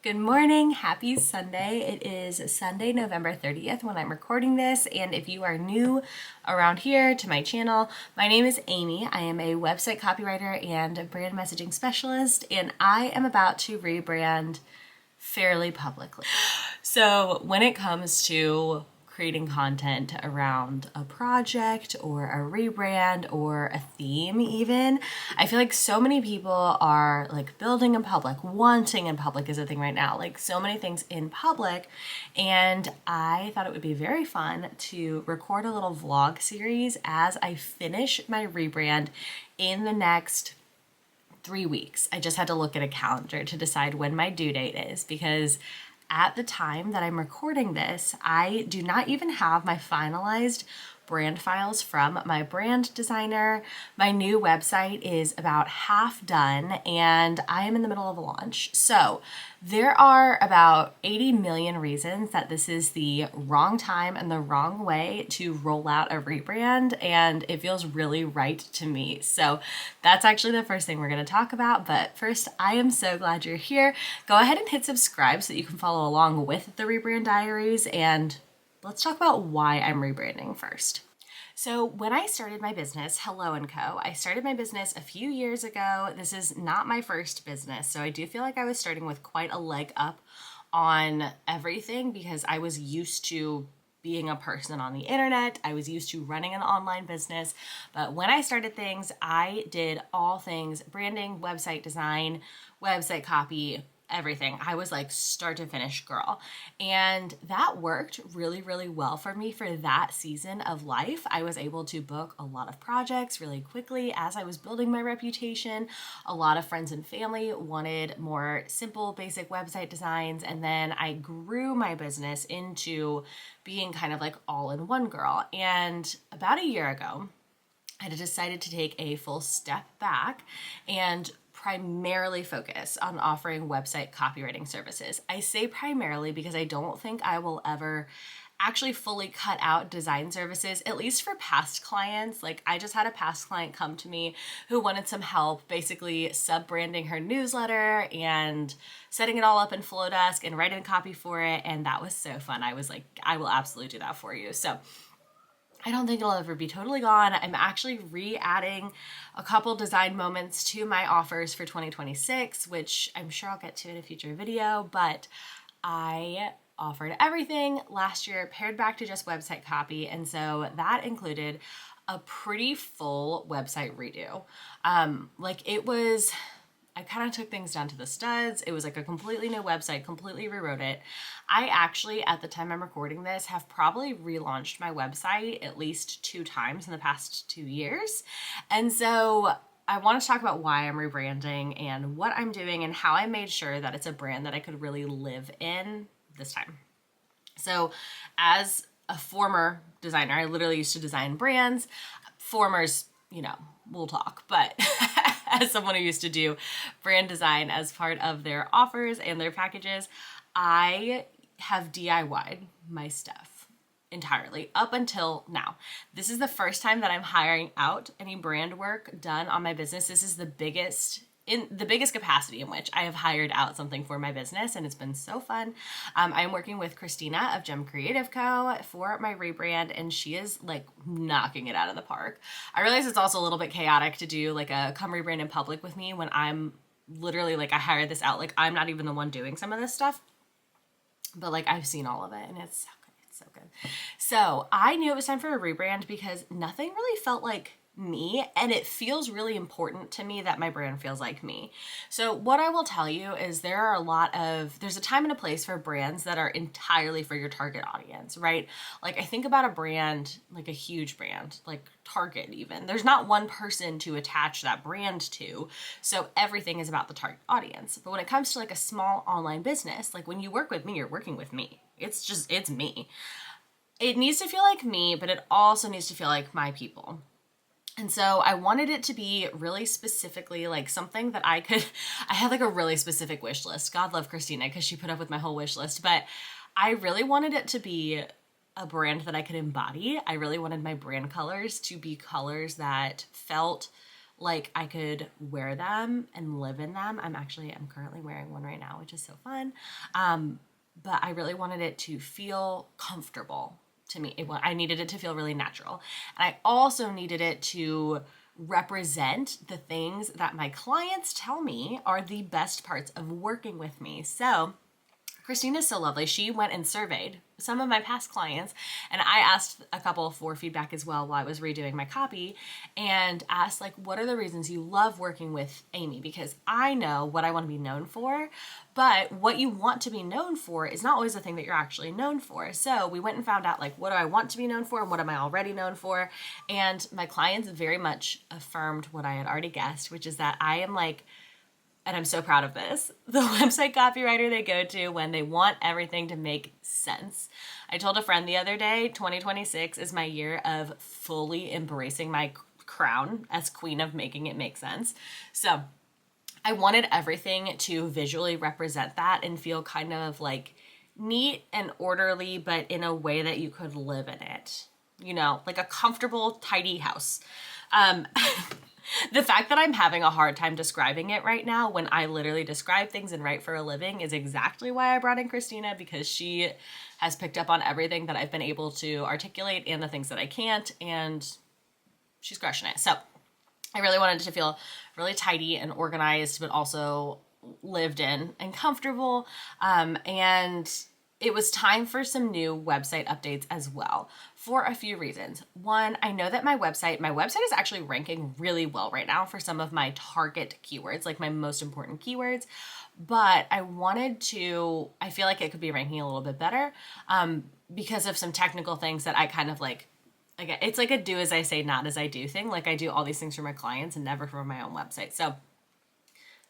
Good morning, happy Sunday. It is Sunday, November 30th when I'm recording this, and if you are new around here to my channel, my name is Amy. I am a website copywriter and a brand messaging specialist, and I am about to rebrand fairly publicly. So when it comes to creating content around a project or a rebrand or a theme even, I feel like so many people are like building in public, wanting in public is a thing right now, like so many things in public. And I thought it would be very fun to record a little vlog series as I finish my rebrand in the next 3 weeks. I just had to look at a calendar to decide when my due date is, because at the time that I'm recording this, I do not even have my finalized brand files from my brand designer. My new website is about half done and I am in the middle of a launch. So there are about 80 million reasons that this is the wrong time and the wrong way to roll out a rebrand, and it feels really right to me. So that's actually the first thing we're going to talk about. But first, I am so glad you're here. Go ahead and hit subscribe so that you can follow along with the Rebrand Diaries, and let's talk about why I'm rebranding first. So when I started my business, Hello & Co., I started my business a few years ago. This is not my first business, so I do feel like I was starting with quite a leg up on everything because I was used to being a person on the internet. I was used to running an online business. But when I started things, I did all things branding, website design, website copy, everything. I was like start to finish girl. And that worked really, really well for me for that season of life. I was able to book a lot of projects really quickly as I was building my reputation. A lot of friends and family wanted more simple, basic website designs. And then I grew my business into being kind of like all-in-one girl. And about a year ago, I had decided to take a full step back and primarily focus on offering website copywriting services. I say primarily because I don't think I will ever actually fully cut out design services, at least for past clients. Like I just had a past client come to me who wanted some help basically sub-branding her newsletter and setting it all up in Flowdesk and writing copy for it. And that was so fun. I was like, I will absolutely do that for you. So I don't think it'll ever be totally gone. I'm actually re-adding a couple design moments to my offers for 2026, which I'm sure I'll get to in a future video, but I offered everything last year, pared back to just website copy, and so that included a pretty full website redo. I kind of took things down to the studs. It was like a completely new website, completely rewrote it. I actually, at the time I'm recording this, have probably relaunched my website at least 2 times in the past 2 years. And so I want to talk about why I'm rebranding and what I'm doing and how I made sure that it's a brand that I could really live in this time. So as a former designer, I literally used to design brands. Formers, we'll talk, but as someone who used to do brand design as part of their offers and their packages, I have DIY'd my stuff entirely up until now. This is the first time that I'm hiring out any brand work done on my business. This is the biggest capacity in which I have hired out something for my business, and it's been so fun. I'm working with Christina of Gem Creative Co. for my rebrand, and she is like knocking it out of the park. I realize it's also a little bit chaotic to do like a come rebrand in public with me when I'm literally like, I hired this out. Like I'm not even the one doing some of this stuff, but like I've seen all of it and it's so good. It's so good. So I knew it was time for a rebrand because nothing really felt like me, and it feels really important to me that my brand feels like me. So what I will tell you is there's a time and a place for brands that are entirely for your target audience, right? Like I think about a brand, like a huge brand, like Target even. There's not one person to attach that brand to, so everything is about the target audience. But when it comes to like a small online business, like when you work with me, you're working with me. It's me. It needs to feel like me, but it also needs to feel like my people. And so I wanted it to be really specifically like something that I had like a really specific wish list. God love Christina because she put up with my whole wish list, but I really wanted it to be a brand that I could embody. I really wanted my brand colors to be colors that felt like I could wear them and live in them. I'm currently wearing one right now, which is so fun. But I really wanted it to feel comfortable to me. I needed it to feel really natural. And I also needed it to represent the things that my clients tell me are the best parts of working with me. So Christina's so lovely. She went and surveyed some of my past clients, and I asked a couple for feedback as well while I was redoing my copy, and asked, like, what are the reasons you love working with Amy? Because I know what I want to be known for, but what you want to be known for is not always the thing that you're actually known for. So we went and found out, like, what do I want to be known for and what am I already known for? And my clients very much affirmed what I had already guessed, which is that I am like, and I'm so proud of this, the website copywriter they go to when they want everything to make sense. I told a friend the other day, 2026 is my year of fully embracing my crown as queen of making it make sense. So I wanted everything to visually represent that and feel kind of like neat and orderly, but in a way that you could live in it. You know, like a comfortable, tidy house. The fact that I'm having a hard time describing it right now when I literally describe things and write for a living is exactly why I brought in Christina, because she has picked up on everything that I've been able to articulate and the things that I can't, and she's crushing it. So I really wanted it to feel really tidy and organized, but also lived in and comfortable. And it was time for some new website updates as well for a few reasons. One, I know that my website is actually ranking really well right now for some of my target keywords, like my most important keywords, but I feel like it could be ranking a little bit better because of some technical things that I kind of like, it's like a do as I say, not as I do thing. Like I do all these things for my clients and never for my own website. So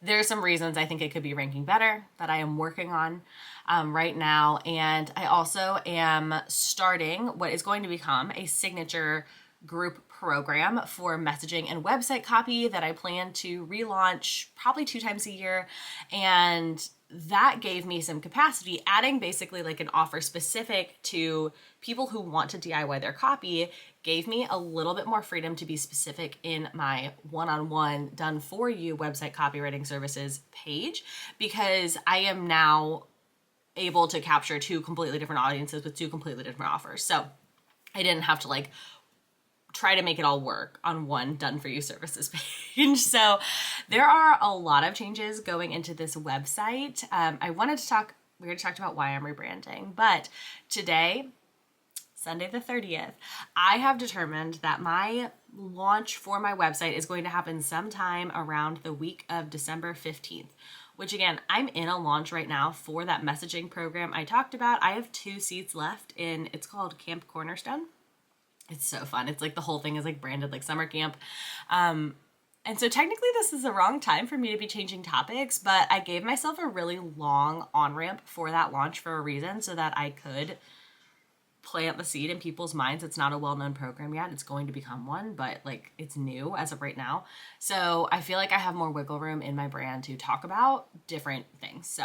there are some reasons I think it could be ranking better that I am working on right now. And I also am starting what is going to become a signature group program for messaging and website copy that I plan to relaunch probably 2 times a year. And that gave me some capacity, adding basically like an offer specific to people who want to DIY their copy gave me a little bit more freedom to be specific in my one-on-one done for you website copywriting services page, because I am now able to capture 2 completely different audiences with 2 completely different offers. So I didn't have to like try to make it all work on one done for you services page. So there are a lot of changes going into this website. We already talked about why I'm rebranding, but today, Sunday the 30th, I have determined that my launch for my website is going to happen sometime around the week of December 15th, which again, I'm in a launch right now for that messaging program I talked about. I have 2 seats left it's called Camp Cornerstone. It's so fun. It's like the whole thing is like branded like summer camp. And so technically this is the wrong time for me to be changing topics, but I gave myself a really long on-ramp for that launch for a reason, so that I could plant the seed in people's minds. It's not a well-known program yet. It's going to become one, but like it's new as of right now. So I feel like I have more wiggle room in my brand to talk about different things. So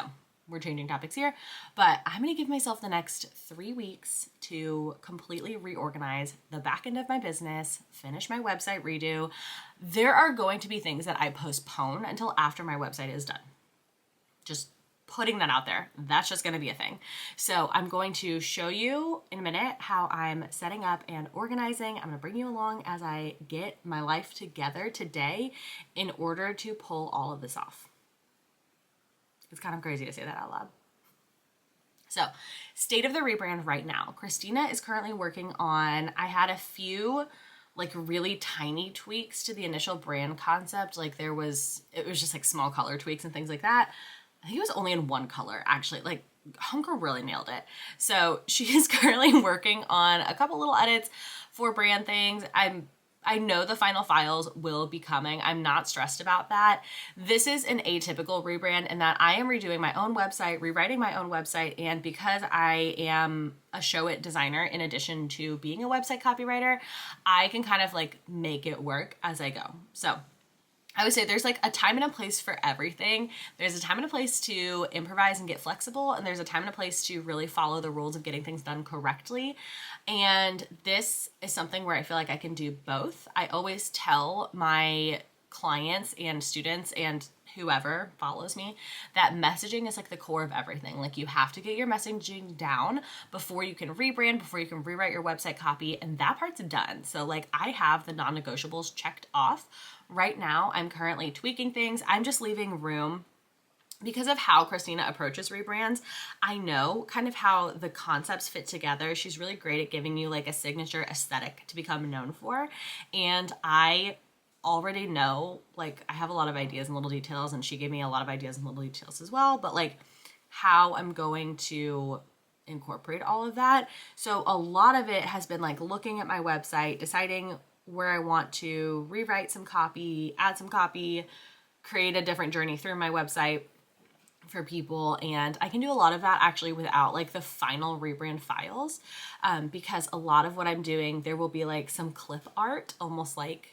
we're changing topics here, but I'm going to give myself the next 3 weeks to completely reorganize the back end of my business, finish my website redo. There are going to be things that I postpone until after my website is done. Just putting that out there. That's just going to be a thing. So I'm going to show you in a minute how I'm setting up and organizing. I'm going to bring you along as I get my life together today in order to pull all of this off. It's kind of crazy to say that out loud. So, state of the rebrand right now. Christina is currently working on, I had a few like really tiny tweaks to the initial brand concept. Like it was just like small color tweaks and things like that. I think it was only in 1 color actually. Like Homegirl really nailed it. So she is currently working on a couple little edits for brand things. I know the final files will be coming. I'm not stressed about that. This is an atypical rebrand in that I am redoing my own website, rewriting my own website, and because I am a show it designer in addition to being a website copywriter, I can kind of like make it work as I go. So I would say there's like a time and a place for everything. There's a time and a place to improvise and get flexible, and there's a time and a place to really follow the rules of getting things done correctly. And this is something where I feel like I can do both. I always tell my clients and students and whoever follows me that messaging is like the core of everything. Like you have to get your messaging down before you can rebrand, before you can rewrite your website copy, and that part's done. So like I have the non-negotiables checked off. Right now I'm currently tweaking things. I'm just leaving room because of how Christina approaches rebrands. I know kind of how the concepts fit together. She's really great at giving you like a signature aesthetic to become known for. And I already know, like, I have a lot of ideas and little details, and she gave me a lot of ideas and little details as well, but like how I'm going to incorporate all of that. So a lot of it has been like looking at my website, deciding where I want to rewrite some copy, add some copy, create a different journey through my website for people. And I can do a lot of that actually without like the final rebrand files, because a lot of what I'm doing, there will be like some clip art, almost like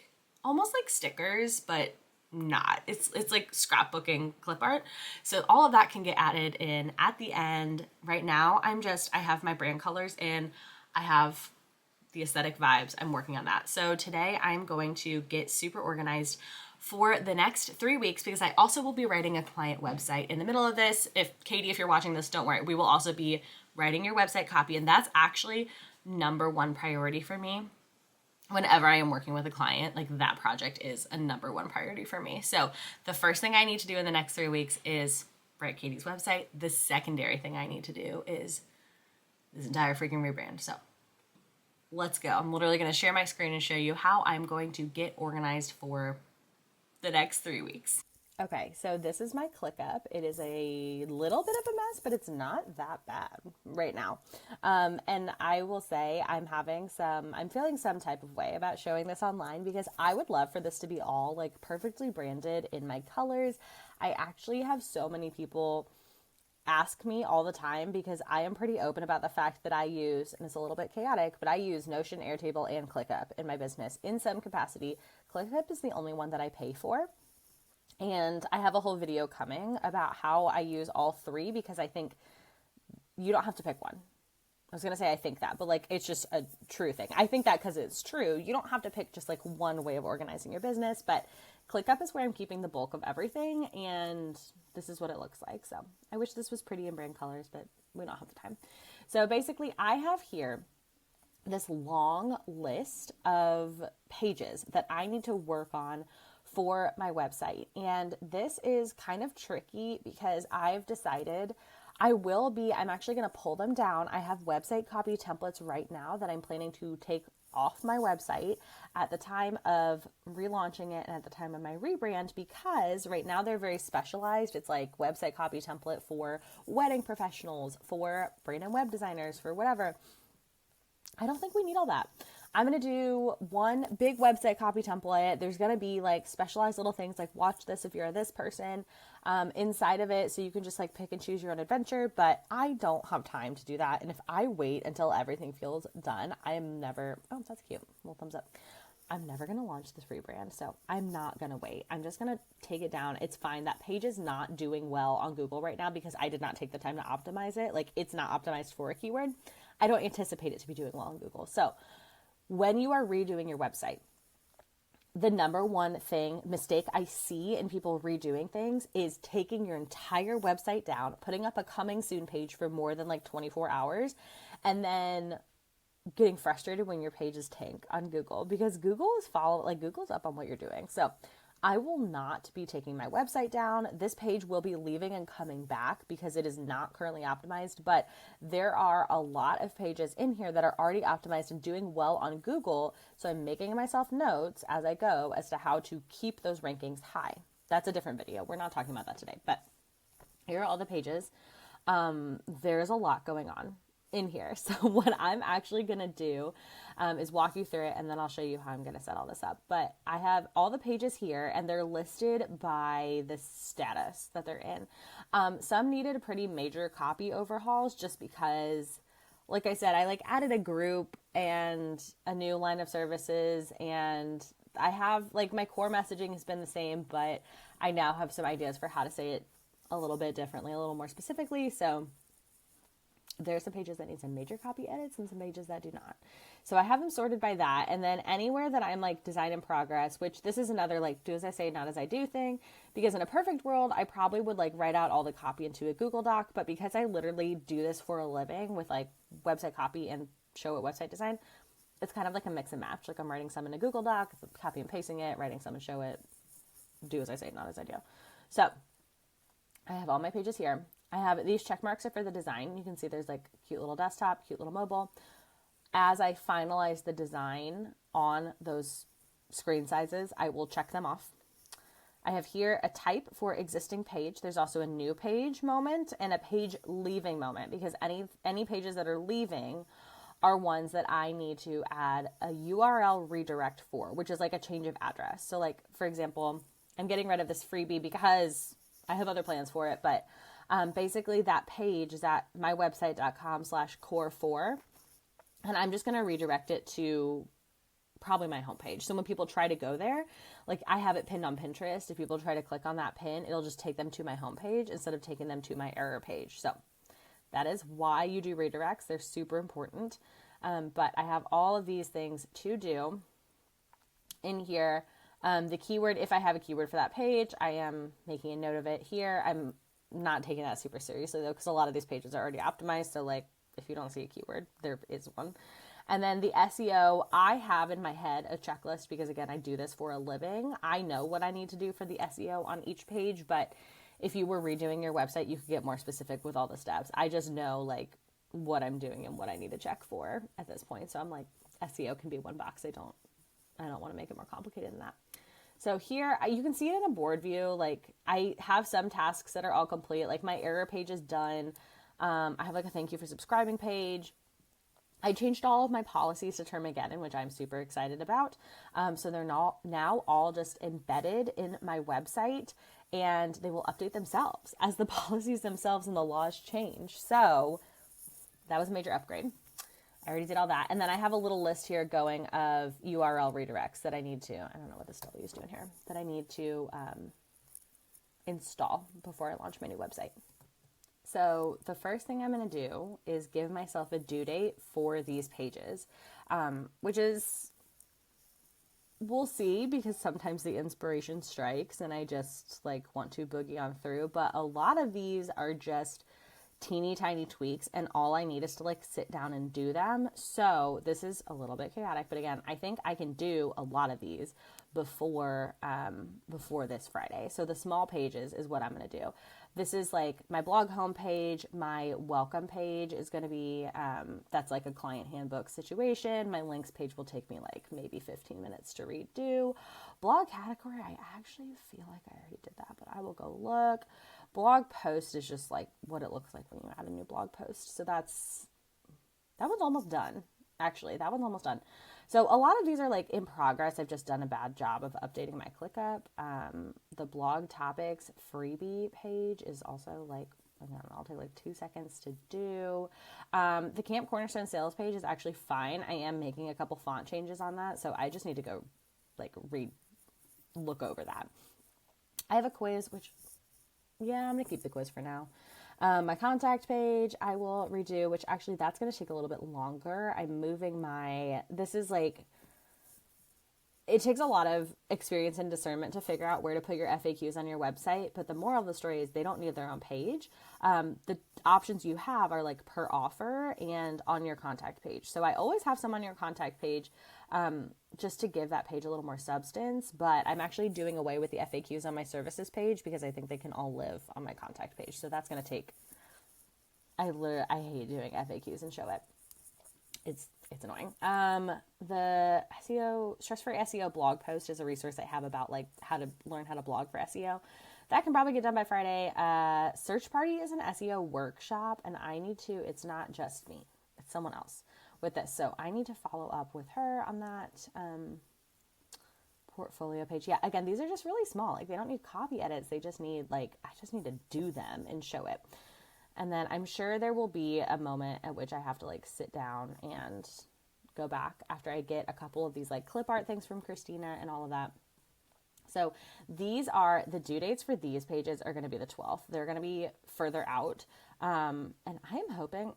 stickers, but not. It's like scrapbooking clip art. So all of that can get added in at the end. Right now, I have my brand colors in, I have the aesthetic vibes. I'm working on that. So today I'm going to get super organized for the next 3 weeks, because I also will be writing a client website in the middle of this. Katie, if you're watching this, don't worry. We will also be writing your website copy, and that's actually number one priority for me. Whenever I am working with a client, like that project is a number one priority for me. So the first thing I need to do in the next 3 weeks is write Katie's website. The secondary thing I need to do is this entire freaking rebrand. So let's go. I'm literally going to share my screen and show you how I'm going to get organized for the next 3 weeks. Okay, so this is my ClickUp. It is a little bit of a mess, but it's not that bad right now. And I will say I'm feeling some type of way about showing this online, because I would love for this to be all like perfectly branded in my colors. I actually have so many people ask me all the time, because I am pretty open about the fact that I use, and it's a little bit chaotic, but I use Notion, Airtable, and ClickUp in my business in some capacity. ClickUp is the only one that I pay for. And I have a whole video coming about how I use all three, because I think you don't have to pick one. I was going to say I think that, but like it's just a true thing. I think that because it's true. You don't have to pick just like one way of organizing your business, but ClickUp is where I'm keeping the bulk of everything, and this is what it looks like. So I wish this was pretty in brand colors, but we don't have the time. So basically I have here this long list of pages that I need to work on for my website. And this is kind of tricky because I've decided I'm actually going to pull them down. I have website copy templates right now that I'm planning to take off my website at the time of relaunching it and at the time of my rebrand, because right now they're very specialized. It's like website copy template for wedding professionals, for brand and web designers, for whatever. I don't think we need all that. I'm going to do one big website copy template. There's going to be like specialized little things like watch this if you're this person inside of it. So you can just like pick and choose your own adventure, but I don't have time to do that. And if I wait until everything feels done, oh, that's cute. Little thumbs up. I'm never going to launch this rebrand. So I'm not going to wait. I'm just going to take it down. It's fine. That page is not doing well on Google right now because I did not take the time to optimize it. Like it's not optimized for a keyword. I don't anticipate it to be doing well on Google. So when you are redoing your website, the number one mistake I see in people redoing things is taking your entire website down, putting up a coming soon page for more than like 24 hours, and getting frustrated when your pages tank on Google, because Google's up on what you're doing. So I will not be taking my website down. This page will be leaving and coming back because it is not currently optimized, but there are a lot of pages in here that are already optimized and doing well on Google. So I'm making myself notes as I go as to how to keep those rankings high. That's a different video. We're not talking about that today, but here are all the pages. There's a lot going on in here. So what I'm actually going to do is walk you through it, and then I'll show you how I'm going to set all this up. But I have all the pages here, and they're listed by the status that they're in. Some needed pretty major copy overhauls just because, like I said, I added a group and a new line of services, and I have my core messaging has been the same, but I now have some ideas for how to say it a little bit differently, a little more specifically. So There's some pages that need some major copy edits and some pages that do not. So I have them sorted by that. And then anywhere that I'm like design in progress, which this is another like do as I say, not as I do thing, because in a perfect world, I probably would like write out all the copy into a Google Doc. But because I literally do this for a living with like website copy and show it website design, it's kind of like a mix and match. Like I'm writing some in a Google Doc, copy and pasting it, writing some and show it, do as I say, not as I do. So I have all my pages here. I have these check marks are for the design. You can see there's like cute little desktop, cute little mobile. As I finalize the design on those screen sizes, I will check them off. I have here a type for existing page. There's also a new page moment and a page leaving moment, because any pages that are leaving are ones that I need to add a URL redirect for, which is like a change of address. So like, for example, I'm getting rid of this freebie because I have other plans for it, but basically that page is at mywebsite.com/core4, and I'm just going to redirect it to probably my homepage. So when people try to go there, like I have it pinned on Pinterest. If people try to click on that pin, it'll just take them to my homepage instead of taking them to my error page. So that is why you do redirects. They're super important. But I have all of these things to do in here. The keyword, if I have a keyword for that page, I am making a note of it here. I'm not taking that super seriously though, because a lot of these pages are already optimized. So like if you don't see a keyword, there is one. And then the SEO, I have in my head a checklist because again, I do this for a living. I know what I need to do for the SEO on each page, but if you were redoing your website, you could get more specific with all the steps. I just know like what I'm doing and what I need to check for at this point. So I'm like, SEO can be one box. I don't want to make it more complicated than that. So here you can see it in a board view. Like I have some tasks that are all complete. Like my error page is done. I have like a thank you for subscribing page. I changed all of my policies to Termageddon, which I'm super excited about. So they're now all just embedded in my website, and they will update themselves as the policies themselves and the laws change. So that was a major upgrade. I already did all that. And then I have a little list here going of URL redirects that I need to, I don't know what this W is doing here, that I need to install before I launch my new website. So the first thing I'm going to do is give myself a due date for these pages, which is, we'll see, because sometimes the inspiration strikes and I just like want to boogie on through. But a lot of these are just teeny tiny tweaks, and all I need is to like sit down and do them. So this is a little bit chaotic, but again, I think I can do a lot of these before this Friday. So the small pages is what I'm going to do. This is like my blog homepage. My welcome page is going to be, that's like a client handbook situation. My links page will take me like maybe 15 minutes to redo. Blog category, I actually feel like I already did that, but I will go look. Blog post is just like what it looks like when you add a new blog post. So that one's almost done. Actually, that one's almost done. So a lot of these are like in progress. I've just done a bad job of updating my ClickUp. The blog topics freebie page is also like, I don't know, I'll take like 2 seconds to do. The Camp Cornerstone sales page is actually fine. I am making a couple font changes on that. So I just need to go like look over that. I have a quiz, which, yeah, I'm going to keep the quiz for now. My contact page, I will redo, which actually that's going to take a little bit longer. I'm moving this is like, it takes a lot of experience and discernment to figure out where to put your FAQs on your website. But the moral of the story is they don't need their own page. The options you have are like per offer and on your contact page. So I always have some on your contact page, just to give that page a little more substance. But I'm actually doing away with the FAQs on my services page because I think they can all live on my contact page. So that's going to take, I hate doing FAQs and show it. It's annoying. The SEO, stress-free SEO blog post is a resource I have about like how to learn how to blog for SEO. That can probably get done by Friday. Search Party is an SEO workshop, and it's not just me, it's someone else with this. So I need to follow up with her on that portfolio page. Yeah, again, these are just really small. Like they don't need copy edits. They just need I just need to do them and show it. And then I'm sure there will be a moment at which I have to like sit down and go back after I get a couple of these like clip art things from Christina and all of that. So these are the due dates for these pages are going to be the 12th. They're going to be further out. And I'm hoping,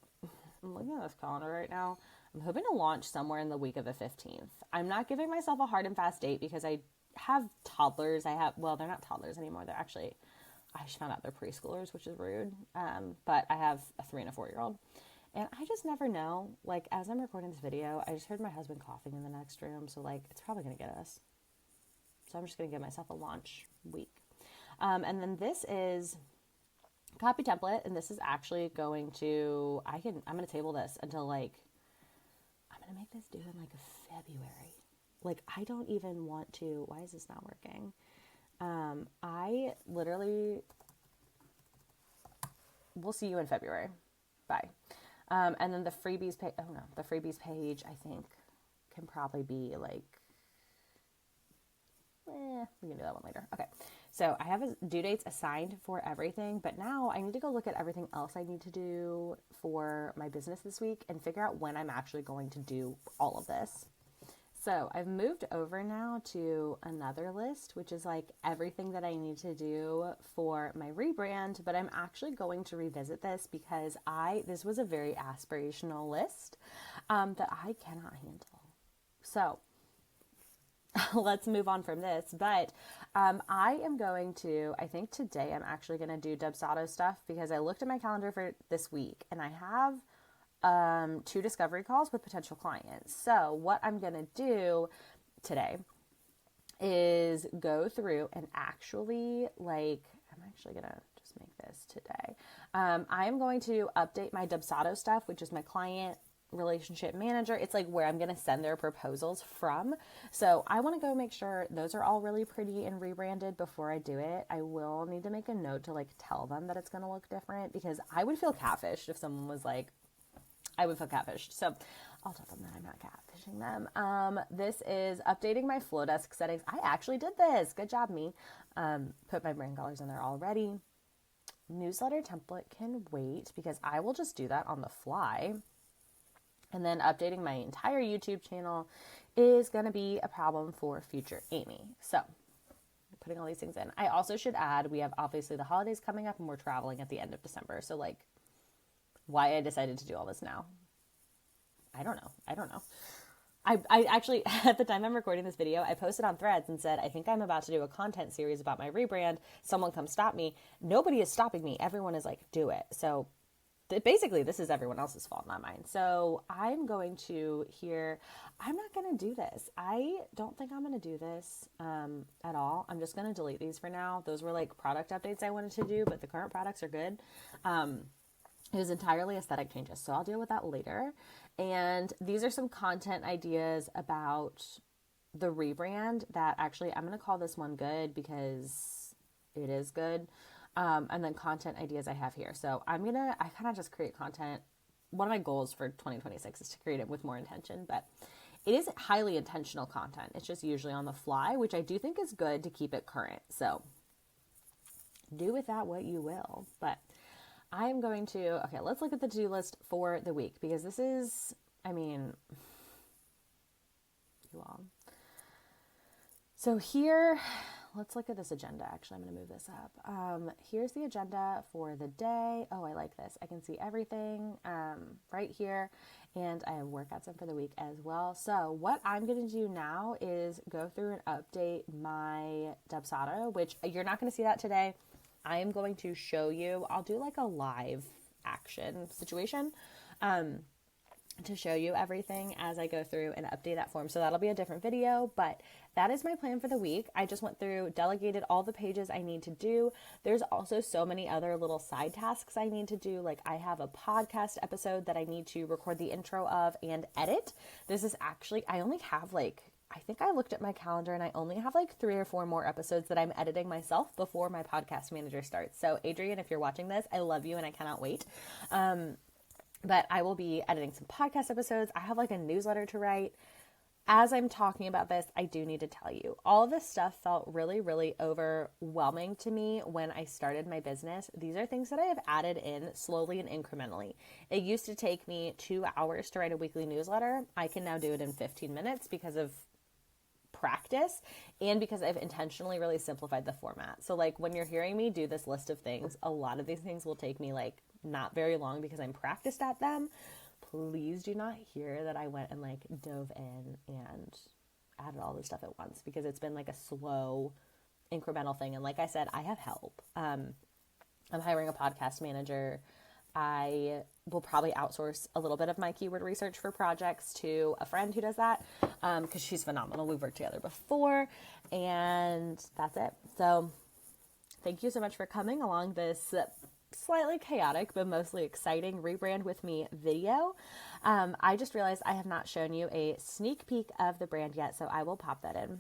I'm looking at this calendar right now. I'm hoping to launch somewhere in the week of the 15th. I'm not giving myself a hard and fast date because I have toddlers. Well, they're not toddlers anymore. They're actually, I just found out they're preschoolers, which is rude. But I have a 3 and a 4-year-old. And I just never know. Like, as I'm recording this video, I just heard my husband coughing in the next room. So, like, it's probably going to get us. So I'm just going to give myself a launch week. And then this is copy template. And this is actually going to, I'm going to table this until, like, I'm going to make this due in, like, February. Like, I don't even want to, why is this not working? I literally, we'll see you in February. Bye. And then the freebies page, the freebies page, I think, can probably be like, we can do that one later. Okay. So I have due dates assigned for everything, but now I need to go look at everything else I need to do for my business this week and figure out when I'm actually going to do all of this. So I've moved over now to another list, which is like everything that I need to do for my rebrand, but I'm actually going to revisit this because this was a very aspirational list that I cannot handle. So let's move on from this, but I am going to, I think today I'm actually going to do Dubsado stuff because I looked at my calendar for this week and I have 2 discovery calls with potential clients. So what I'm going to do today is go through and actually I'm actually going to just make this today. I am going to update my Dubsado stuff, which is my client relationship manager. It's like where I'm going to send their proposals from. So I want to go make sure those are all really pretty and rebranded before I do it. I will need to make a note to like tell them that it's going to look different because I would feel catfished if someone was like, I would feel catfished. So I'll tell them that I'm not catfishing them. This is updating my Flowdesk settings. I actually did this. Good job, me. Put my brand colors in there already. Newsletter template can wait because I will just do that on the fly. And then updating my entire YouTube channel is going to be a problem for future Amy. So putting all these things in. I also should add, we have obviously the holidays coming up and we're traveling at the end of December. So like, why I decided to do all this now, I don't know. I actually, at the time I'm recording this video, I posted on Threads and said, I think I'm about to do a content series about my rebrand. Someone come stop me. Nobody is stopping me. Everyone is like, do it. So basically this is everyone else's fault, not mine. So I'm going to I'm not going to do this. I don't think I'm going to do this at all. I'm just going to delete these for now. Those were like product updates I wanted to do, but the current products are good. It was entirely aesthetic changes, so I'll deal with that later. And these are some content ideas about the rebrand that actually I'm going to call this one good because it is good. And then content ideas I have here. So I kind of just create content. One of my goals for 2026 is to create it with more intention, but it is highly intentional content. It's just usually on the fly, which I do think is good to keep it current. So do with that what you will, but I'm going to, let's look at the to-do list for the week because this is, you all. So here, let's look at this agenda. Actually, I'm going to move this up. Here's the agenda for the day. Oh, I like this. I can see everything right here. And I have workouts in for the week as well. So what I'm going to do now is go through and update my Dubsado, which you're not going to see that today. I am going to show you, I'll do like a live action situation to show you everything as I go through and update that form. So that'll be a different video, but that is my plan for the week. I just went through, delegated all the pages I need to do. There's also so many other little side tasks I need to do. Like I have a podcast episode that I need to record the intro of and edit. This is actually, I only have I think I looked at my calendar and I only have 3 or 4 more episodes that I'm editing myself before my podcast manager starts. So Adrian, if you're watching this, I love you and I cannot wait. But I will be editing some podcast episodes. I have a newsletter to write. As I'm talking about this, I do need to tell you, all of this stuff felt really, really overwhelming to me when I started my business. These are things that I have added in slowly and incrementally. It used to take me 2 hours to write a weekly newsletter. I can now do it in 15 minutes because of practice and because I've intentionally really simplified the format. So when you're hearing me do this list of things, a lot of these things will take me not very long because I'm practiced at them. please do not hear that I went and like dove in and added all this stuff at once, because it's been like a slow incremental thing. And like I said, I have help. I'm hiring a podcast manager. I will probably outsource a little bit of my keyword research for projects to a friend who does that, because she's phenomenal. We've worked together before, and that's it. So thank you so much for coming along this slightly chaotic but mostly exciting Rebrand with Me video. I just realized I have not shown you a sneak peek of the brand yet, so I will pop that in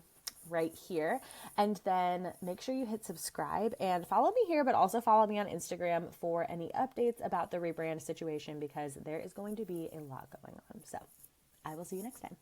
right here. And then make sure you hit subscribe and follow me here, but also follow me on Instagram for any updates about the rebrand situation, because there is going to be a lot going on. So I will see you next time.